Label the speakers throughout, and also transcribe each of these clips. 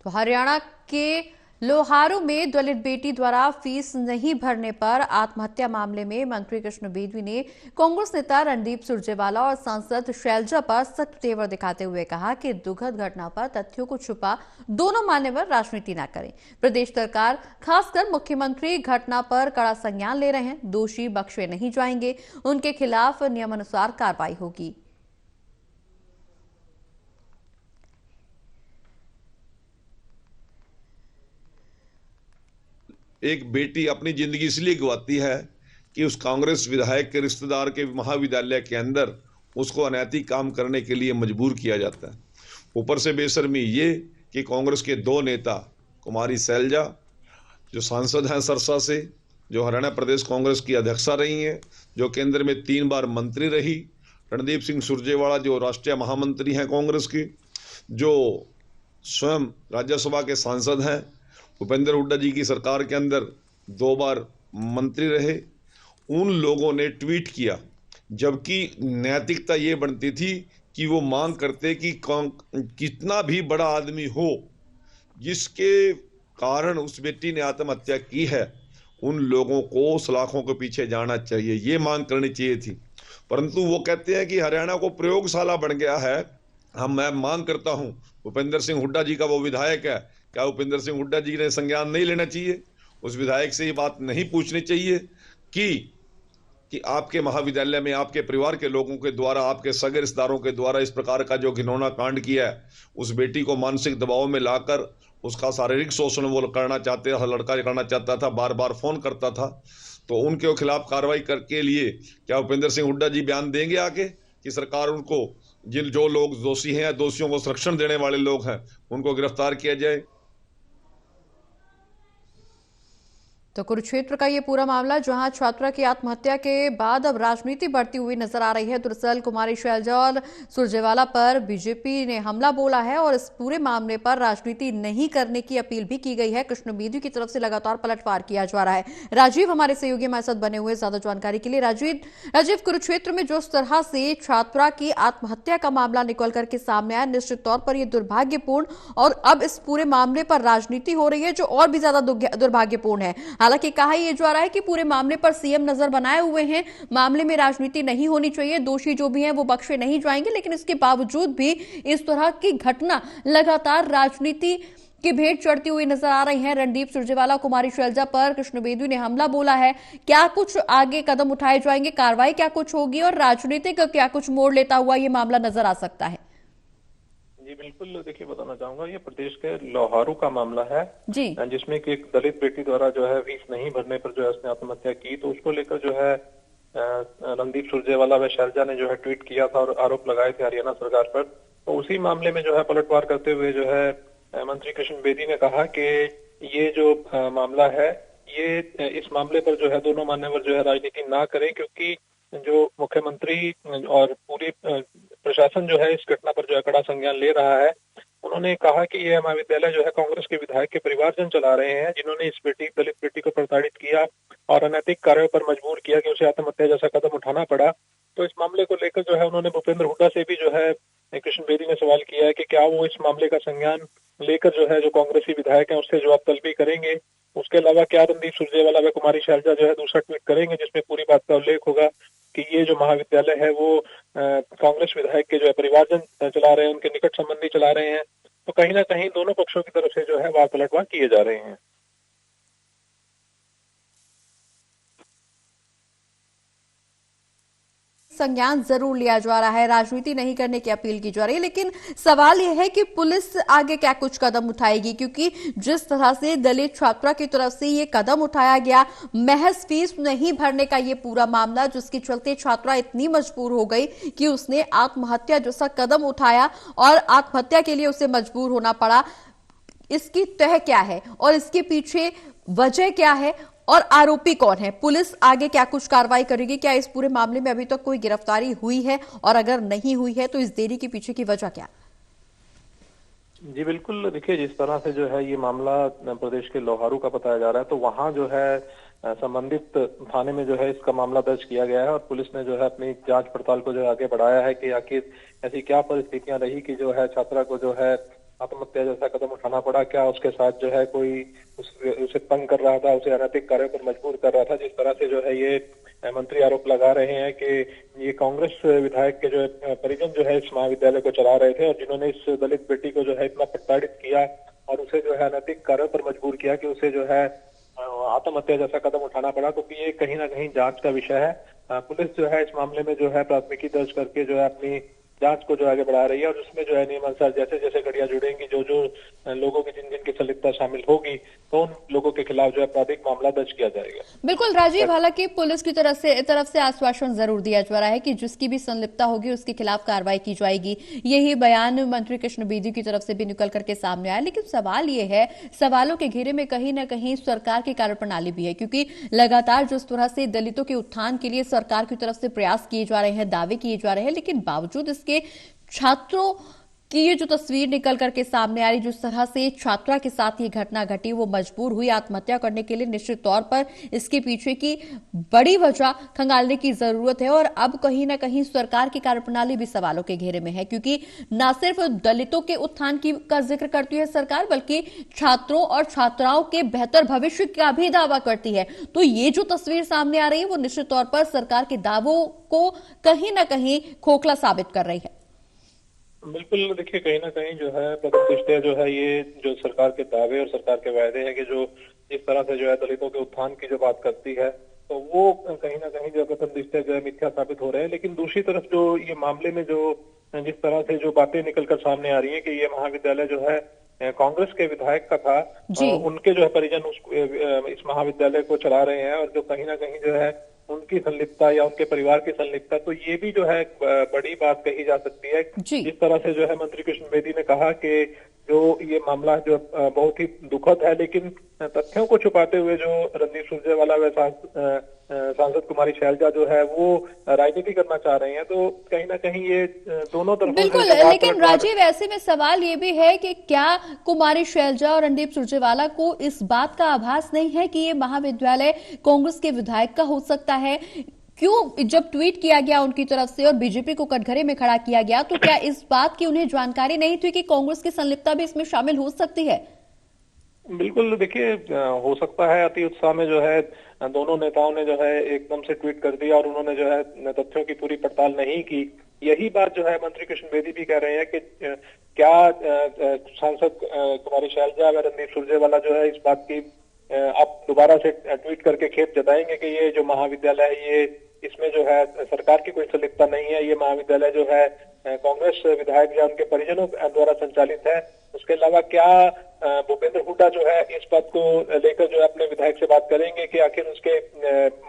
Speaker 1: तो हरियाणा के लोहारू में दलित बेटी द्वारा फीस नहीं भरने पर आत्महत्या मामले में मंत्री कृष्ण बेदी ने कांग्रेस नेता रणदीप सुरजेवाला और सांसद शैलजा पर सख्त तेवर दिखाते हुए कहा कि दुखद घटना पर तथ्यों को छुपा दोनों मान्यवर राजनीति न करें। प्रदेश सरकार खासकर मुख्यमंत्री घटना पर कड़ा संज्ञान ले रहे हैं। दोषी बख्शे नहीं जाएंगे, उनके खिलाफ नियमानुसार कार्रवाई होगी।
Speaker 2: एक बेटी अपनी जिंदगी इसलिए गंवाती है कि उस कांग्रेस विधायक के रिश्तेदार के महाविद्यालय के अंदर उसको अनैतिक काम करने के लिए मजबूर किया जाता है। ऊपर से बेशर्मी ये कि कांग्रेस के दो नेता, कुमारी शैलजा जो सांसद हैं सरसा से, जो हरियाणा प्रदेश कांग्रेस की अध्यक्षा रही हैं, जो केंद्र में 3 बार मंत्री रही, रणदीप सिंह सुरजेवाला जो राष्ट्रीय महामंत्री हैं कांग्रेस की, जो स्वयं राज्यसभा के सांसद हैं, भूपेंद्र हुड्डा जी की सरकार के अंदर 2 बार मंत्री रहे, उन लोगों ने ट्वीट किया, जबकि नैतिकता ये बनती थी कि वो मांग करते कि कितना भी बड़ा आदमी हो जिसके कारण उस बेटी ने आत्महत्या की है, उन लोगों को सलाखों के पीछे जाना चाहिए, ये मांग करनी चाहिए थी। परंतु वो कहते हैं कि हरियाणा को प्रयोगशाला बन गया है। मैं मांग करता हूं, भूपेंद्र सिंह हुड्डा जी का वो विधायक है, क्या भूपेंद्र सिंह हुड्डा जी ने संज्ञान नहीं लेना चाहिए? उस विधायक से ये बात नहीं पूछनी चाहिए कि आपके महाविद्यालय में आपके परिवार के लोगों के द्वारा, आपके सगे रिश्तेदारों के द्वारा इस प्रकार का जो घिनौना कांड किया है, उस बेटी को मानसिक दबाव में लाकर उसका शारीरिक शोषण वो करना चाहते था, लड़का करना चाहता था, बार बार फोन करता था, तो उनके खिलाफ कार्रवाई करके लिए क्या भूपेंद्र सिंह हुड्डा जी बयान देंगे आके कि सरकार उनको, जो लोग दोषी हैं, दोषियों को संरक्षण देने वाले लोग हैं, उनको गिरफ्तार किया जाए।
Speaker 1: तो कुरुक्षेत्र का ये पूरा मामला, जहां छात्रा की आत्महत्या के बाद अब राजनीति बढ़ती हुई नजर आ रही है। दरअसल कुमारी शैलजा और सुरजेवाला पर बीजेपी ने हमला बोला है और इस पूरे मामले पर राजनीति नहीं करने की अपील भी की गई है। कृष्ण बेदी की तरफ से लगातार पलटवार किया जा रहा है। राजीव हमारे सहयोगी हमारे साथ बने हुए ज्यादा जानकारी के लिए। राजीव, कुरुक्षेत्र में जिस तरह से छात्रा की आत्महत्या का मामला निकल करके सामने आया, निश्चित तौर पर यह दुर्भाग्यपूर्ण, और अब इस पूरे मामले पर राजनीति हो रही है जो और भी ज्यादा दुर्भाग्यपूर्ण है। हालांकि कहा यह जा रहा है कि पूरे मामले पर सीएम नजर बनाए हुए हैं, मामले में राजनीति नहीं होनी चाहिए, दोषी जो भी हैं वो बख्शे नहीं जाएंगे, लेकिन इसके बावजूद भी इस तरह की घटना लगातार राजनीति की भेंट चढ़ती हुई नजर आ रही है। रणदीप सुरजेवाला, कुमारी शैलजा पर कृष्ण बेदी ने हमला बोला है। क्या कुछ आगे कदम उठाए जाएंगे, कार्रवाई क्या कुछ होगी, और राजनीति का क्या कुछ मोड़ लेता हुआ यह मामला नजर आ सकता है?
Speaker 3: जी बिल्कुल, देखिए बताना चाहूंगा, ये प्रदेश के लोहारू का मामला है
Speaker 1: जी,
Speaker 3: जिसमें कि एक दलित बेटी द्वारा जो है फीस नहीं भरने पर जो है उसने आत्महत्या की। तो उसको लेकर जो है रणदीप सुरजेवाला व शैलजा ने जो है ट्वीट किया था और आरोप लगाए थे हरियाणा सरकार पर। तो उसी मामले में जो है पलटवार करते हुए जो है मंत्री कृष्ण बेदी ने कहा कि ये जो मामला है, ये इस मामले पर जो है दोनों मान्यवर जो है राजनीति ना करें, क्योंकि जो मुख्यमंत्री और पूरी प्रशासन जो है इस घटना पर जो है कड़ा संज्ञान ले रहा है। उन्होंने कहा कि यह महाविद्यालय जो है कांग्रेस के विधायक के परिवारजन चला रहे हैं, जिन्होंने इस दलित बेटी को प्रताड़ित किया और अनैतिक कार्यों पर मजबूर किया कि उसे आत्महत्या जैसा कदम उठाना पड़ा। तो इस मामले को लेकर जो है उन्होंने भूपेंद्र हुड्डा से भी जो है कृष्ण बेदी ने सवाल किया है कि क्या वो इस मामले का संज्ञान लेकर जो है जो कांग्रेसी विधायक है उससे जवाब तलबी करेंगे। उसके अलावा क्या रणदीप सुरजेवाला व कुमारी शैलजा जो है दूसरा ट्वीट करेंगे जिसमें पूरी बात का उल्लेख होगा कि ये जो महाविद्यालय है वो कांग्रेस विधायक के जो है परिवारजन चला रहे हैं, उनके निकट संबंधी चला रहे हैं। तो कहीं ना कहीं दोनों पक्षों की तरफ से जो है वार पलटवार किए जा रहे हैं।
Speaker 1: संज्ञान जरूर लिया जा रहा है, राजनीति नहीं करने की अपील की जा रही है, लेकिन सवाल यह है कि पुलिस आगे क्या कुछ कदम उठाएगी, क्योंकि जिस तरह से दलित छात्रा की तरफ से ये कदम उठाया गया, महज फीस नहीं भरने का ये पूरा मामला, जिसके चलते छात्रा इतनी मजबूर हो गई कि उसने आत्महत्या जैसा कदम उठाया और आत्महत्या के लिए उसे मजबूर होना पड़ा। इसकी तह क्या है और इसके पीछे वजह क्या है और आरोपी कौन है? पुलिस आगे क्या कुछ कार्रवाई करेगी? क्या इस पूरे मामले में अभी तक कोई गिरफ्तारी हुई है, और अगर नहीं हुई है तो इस देरी के पीछे की वजह क्या?
Speaker 3: जी बिल्कुल, देखिए जिस तरह से जो है ये मामला प्रदेश के लोहारू का बताया जा रहा है, तो वहां जो है संबंधित थाने में जो है इसका मामला दर्ज किया गया है और पुलिस ने जो है अपनी जांच पड़ताल को जो है आगे बढ़ाया है कि आखिर ऐसी क्या परिस्थितियां रही कि जो है छात्रा को जो है आत्महत्या जैसा कदम उठाना पड़ा? क्या उसके साथ जो है कोई उसे तंग कर रहा था, उसे अनैतिक कार्यों पर मजबूर कर रहा था? जिस तरह से जो है ये मंत्री आरोप लगा रहे हैं कि ये कांग्रेस विधायक के जो परिजन जो है इस महाविद्यालय को चला रहे थे और जिन्होंने इस दलित बेटी को जो है इतना प्रताड़ित किया और उसे जो है अनैतिक कार्यों पर मजबूर किया कि उसे जो है आत्महत्या जैसा कदम उठाना पड़ा, क्योंकि ये कहीं ना कहीं जांच का विषय है। पुलिस जो है इस मामले में जो है प्राथमिकी दर्ज करके जो है अपनी जांच को जो आगे बढ़ा रही है और उसमें जो है नियमानुसार जैसे जैसे घड़ियां जुड़ेंगी, जो जो लोगों की जिन जिन की संलिप्तता शामिल होगी, तो उन लोगों के खिलाफ जो है आपराधिक मामला दर्ज किया जाएगा।
Speaker 1: बिल्कुल राजीव, हालांकि पुलिस की तरफ से आश्वासन जरूर दिया जा रहा है कि जिसकी भी संलिप्तता होगी उसके खिलाफ कार्रवाई की जाएगी। यही बयान मंत्री कृष्ण बेदी की तरफ से भी निकल करके सामने आया। लेकिन सवाल ये है, सवालों के घेरे में कहीं ना कहीं सरकार की कार्यप्रणाली भी है, क्योंकि लगातार जिस तरह से दलितों के उत्थान के लिए सरकार की तरफ से प्रयास किए जा रहे हैं, दावे किए जा रहे हैं, लेकिन बावजूद इसके छात्रों की ये जो तस्वीर निकल करके सामने आ रही, जिस तरह से छात्रा के साथ ये घटना घटी, वो मजबूर हुई आत्महत्या करने के लिए, निश्चित तौर पर इसके पीछे की बड़ी वजह खंगालने की जरूरत है। और अब कहीं ना कहीं सरकार की कार्यप्रणाली भी सवालों के घेरे में है, क्योंकि न सिर्फ दलितों के उत्थान का जिक्र करती है सरकार, बल्कि छात्रों और छात्राओं के बेहतर भविष्य का भी दावा करती है। तो ये जो तस्वीर सामने आ रही है वो निश्चित तौर पर सरकार के दावों को कहीं ना कहीं खोखला साबित कर रही है।
Speaker 3: बिल्कुल, देखिए कहीं ना कहीं जो है प्रथम दृष्टया जो है ये जो सरकार के दावे और सरकार के वायदे हैं कि जो जिस तरह से जो है दलितों के उत्थान की जो बात करती है, तो वो कहीं ना कहीं जो प्रथम दृष्टया जो है मिथ्या साबित हो रहे हैं। लेकिन दूसरी तरफ जो ये मामले में जो जिस तरह से जो बातें निकलकर सामने आ रही है कि ये महाविद्यालय जो है कांग्रेस के विधायक का था, उनके जो है परिजन इस महाविद्यालय को चला रहे हैं और जो कहीं ना कहीं जो है उनकी संलिप्तता या उनके परिवार की संलिप्तता, तो ये भी जो है बड़ी बात कही जा सकती है। जिस तरह से जो है मंत्री कृष्ण बेदी ने कहा कि जो ये मामला जो बहुत ही दुखद है, लेकिन तथ्यों को छुपाते हुए जो रणदीप सुरजेवाला व सांसद कुमारी शैलजा जो है वो राजनीति करना चाह रहे हैं, तो कहीं ना कहीं ये दोनों तरफ
Speaker 1: बिल्कुल। लेकिन राजीव, ऐसे में सवाल ये भी है कि क्या कुमारी शैलजा और रणदीप सुरजेवाला को इस बात का आभास नहीं है कि ये महाविद्यालय कांग्रेस के विधायक का हो सकता है? क्यों जब ट्वीट किया गया उनकी तरफ से और बीजेपी को कटघरे में खड़ा किया गया, तो क्या इस बात की उन्हें जानकारी नहीं थी कि कांग्रेस की संलिप्तता भी इसमें शामिल हो सकती है?
Speaker 3: बिल्कुल, देखिए हो सकता है अति उत्साह में जो है दोनों नेताओं ने जो है एकदम से ट्वीट कर दिया और उन्होंने जो है तथ्यों की पूरी पड़ताल नहीं की। यही बात जो है मंत्री कृष्ण बेदी भी कह रहे हैं कि क्या सांसद कुमारी शैलजा व रणदीप सुरजेवाला जो है इस बात की आप दोबारा से ट्वीट करके खेद जताएंगे कि ये जो महाविद्यालय है ये इसमें जो है सरकार की कोई संलिप्तता नहीं है, ये महाविद्यालय जो है कांग्रेस विधायक या उनके परिजनों द्वारा संचालित है। उसके अलावा क्या भूपेंद्र हुड्डा जो है इस बात को लेकर जो है अपने विधायक से बात करेंगे कि आखिर उसके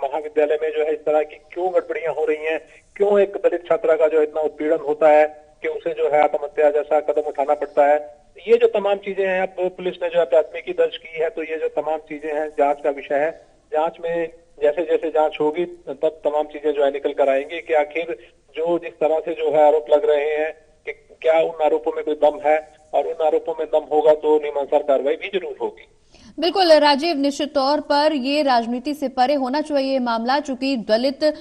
Speaker 3: महाविद्यालय में जो है इस तरह की क्यों गड़बड़ियां हो रही हैं, क्यों एक दलित छात्रा का जो इतना उत्पीड़न होता है कि उसे जो है आत्महत्या जैसा कदम उठाना पड़ता है। ये जो तमाम चीजें हैं, अब पुलिस ने जो है प्राथमिकी दर्ज की है, तो ये जो तमाम चीजें हैं जांच का विषय है। जांच में जैसे जैसे जांच होगी तब तमाम चीजें जो है निकल कर आएंगी कि आखिर जो जिस तरह से जो है आरोप लग रहे हैं कि क्या उन आरोपों में कोई दम है, और उन आरोपों में दम होगा तो नियमानुसार कार्रवाई भी जरूर होगी।
Speaker 1: बिल्कुल राजीव, निश्चित तौर पर ये राजनीति से परे होना चाहिए मामला, चूंकि दलित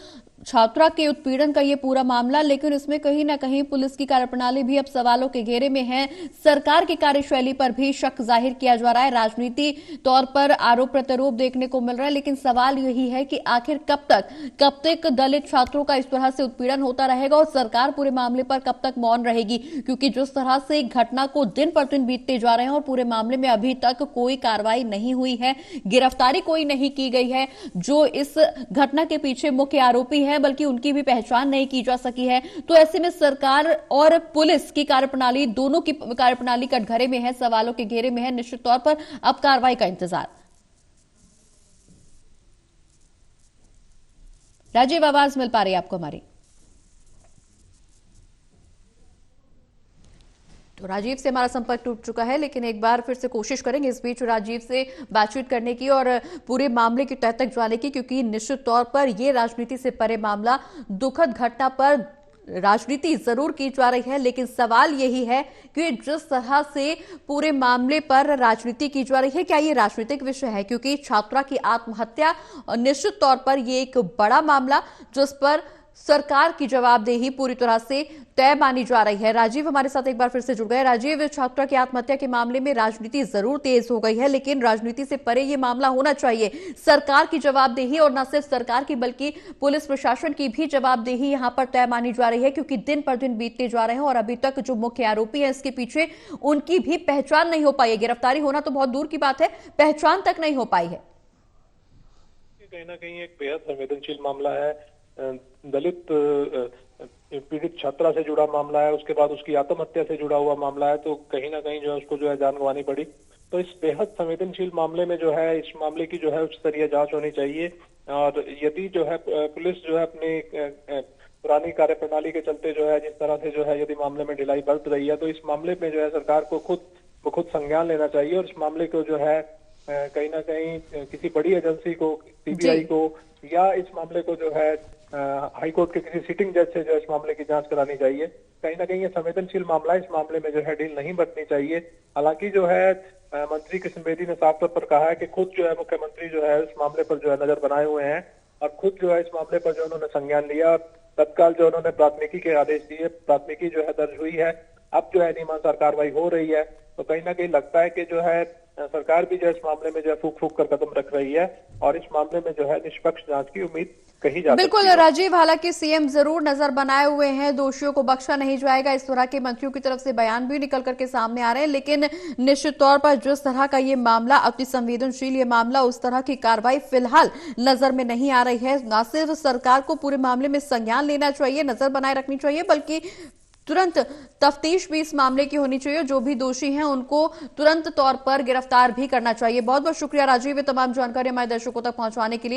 Speaker 1: छात्रा के उत्पीड़न का ये पूरा मामला, लेकिन इसमें कहीं ना कहीं पुलिस की कार्यप्रणाली भी अब सवालों के घेरे में है। सरकार की कार्यशैली पर भी शक जाहिर किया जा रहा है, राजनीति तौर पर आरोप प्रत्यारोप देखने को मिल रहा है। लेकिन सवाल यही है कि आखिर कब तक दलित छात्रों का इस तरह से उत्पीड़न होता रहेगा और सरकार पूरे मामले पर कब तक मौन रहेगी? क्योंकि जिस तरह से घटना को दिन पर दिन बीतते जा रहे हैं और पूरे मामले में अभी तक कोई कार्रवाई नहीं हुई है, गिरफ्तारी कोई नहीं की गई है, जो इस घटना के पीछे मुख्य आरोपी है बल्कि उनकी भी पहचान नहीं की जा सकी है। तो ऐसे में सरकार और पुलिस की कार्यप्रणाली, दोनों की कार्यप्रणाली कटघरे में है, सवालों के घेरे में है। निश्चित तौर पर अब कार्रवाई का इंतजार। राजीव, आवाज मिल पा रही है आपको हमारी? तो राजीव से हमारा संपर्क टूट चुका है, लेकिन एक बार फिर से कोशिश करेंगे इस बीच राजीव से बातचीत करने की और पूरे मामले की तह तक जाने की, क्योंकि निश्चित तौर पर यह राजनीति से परे मामला, दुखद घटना पर राजनीति जरूर की जा रही है, लेकिन सवाल यही है कि जिस तरह से पूरे मामले पर राजनीति की जा रही है, क्या ये राजनीतिक विषय है? क्योंकि छात्रा की आत्महत्या और निश्चित तौर पर यह एक बड़ा मामला जिस पर सरकार की जवाबदेही पूरी तरह से तय मानी जा रही है। राजीव हमारे साथ एक बार फिर से जुड़ गए। राजीव, छात्रा की आत्महत्या के मामले में राजनीति जरूर तेज हो गई है, लेकिन राजनीति से परे ये मामला होना चाहिए। सरकार की जवाबदेही, और न सिर्फ सरकार की बल्कि पुलिस प्रशासन की भी जवाबदेही यहां पर तय मानी जा रही है, क्योंकि दिन पर दिन बीतते जा रहे हैं और अभी तक जो मुख्य आरोपी है इसके पीछे उनकी भी पहचान नहीं हो पाई है। गिरफ्तारी होना तो बहुत दूर की बात है, पहचान तक नहीं हो पाई है।
Speaker 3: कहीं ना कहीं एक बेहद संवेदनशील मामला है। दलित पीड़ित छात्रा से जुड़ा मामला है, उसके बाद उसकी आत्महत्या से जुड़ा हुआ मामला है, तो कहीं ना कहीं जो है उसको जो है जान गंवानी पड़ी। तो इस बेहद संवेदनशील मामले में जो है इस मामले की जो है उच्च स्तरीय जांच होनी चाहिए। और यदि जो है पुलिस जो है अपनी पुरानी कार्यप्रणाली के चलते जो है जिस तरह से जो है यदि मामले में ढिलाई बरत रही है, तो इस मामले में जो है सरकार को खुद संज्ञान लेना चाहिए और इस मामले को जो है कहीं ना कहीं किसी बड़ी एजेंसी को, सीबीआई को, या इस मामले को जो है हाई कोर्ट के किसी सिटिंग जज से जो इस मामले की जांच करानी चाहिए। कहीं ना कहीं ये संवेदनशील मामला है, इस मामले में जो है ढील नहीं बरतनी चाहिए। हालांकि जो है मंत्री कृष्ण बेदी ने साफ तौर पर कहा है कि खुद जो है मुख्यमंत्री जो है इस मामले पर जो है नजर बनाए हुए हैं और खुद जो है इस मामले पर जो उन्होंने संज्ञान लिया और तत्काल जो उन्होंने प्राथमिकी के आदेश दिए, प्राथमिकी जो है दर्ज हुई है। अब जो है नियमानुसार कार्रवाई हो रही है। तो कहीं ना कहीं लगता है कि जो है सरकार भी जो है इस मामले में जो है फूक कर कदम रख रही है और इस मामले में जो है निष्पक्ष जांच की उम्मीद कही जा सकती है।
Speaker 1: बिल्कुल राजीव, हालांकि सीएम जरूर नजर बनाए हुए हैं, दोषियों को बख्शा नहीं जाएगा, इस तरह के मंत्रियों की तरफ से बयान भी निकल करके सामने आ रहे हैं, लेकिन निश्चित तौर पर जिस तरह का ये मामला अति संवेदनशील ये मामला, उस तरह की कार्रवाई फिलहाल नजर में नहीं आ रही है। न सिर्फ सरकार को पूरे मामले में संज्ञान लेना चाहिए, नजर बनाए रखनी चाहिए, बल्कि तुरंत तफ्तीश भी इस मामले की होनी चाहिए। जो भी दोषी हैं उनको तुरंत तौर पर गिरफ्तार भी करना चाहिए। बहुत बहुत शुक्रिया राजीव, ये तमाम जानकारी हमारे दर्शकों तक पहुंचाने के लिए।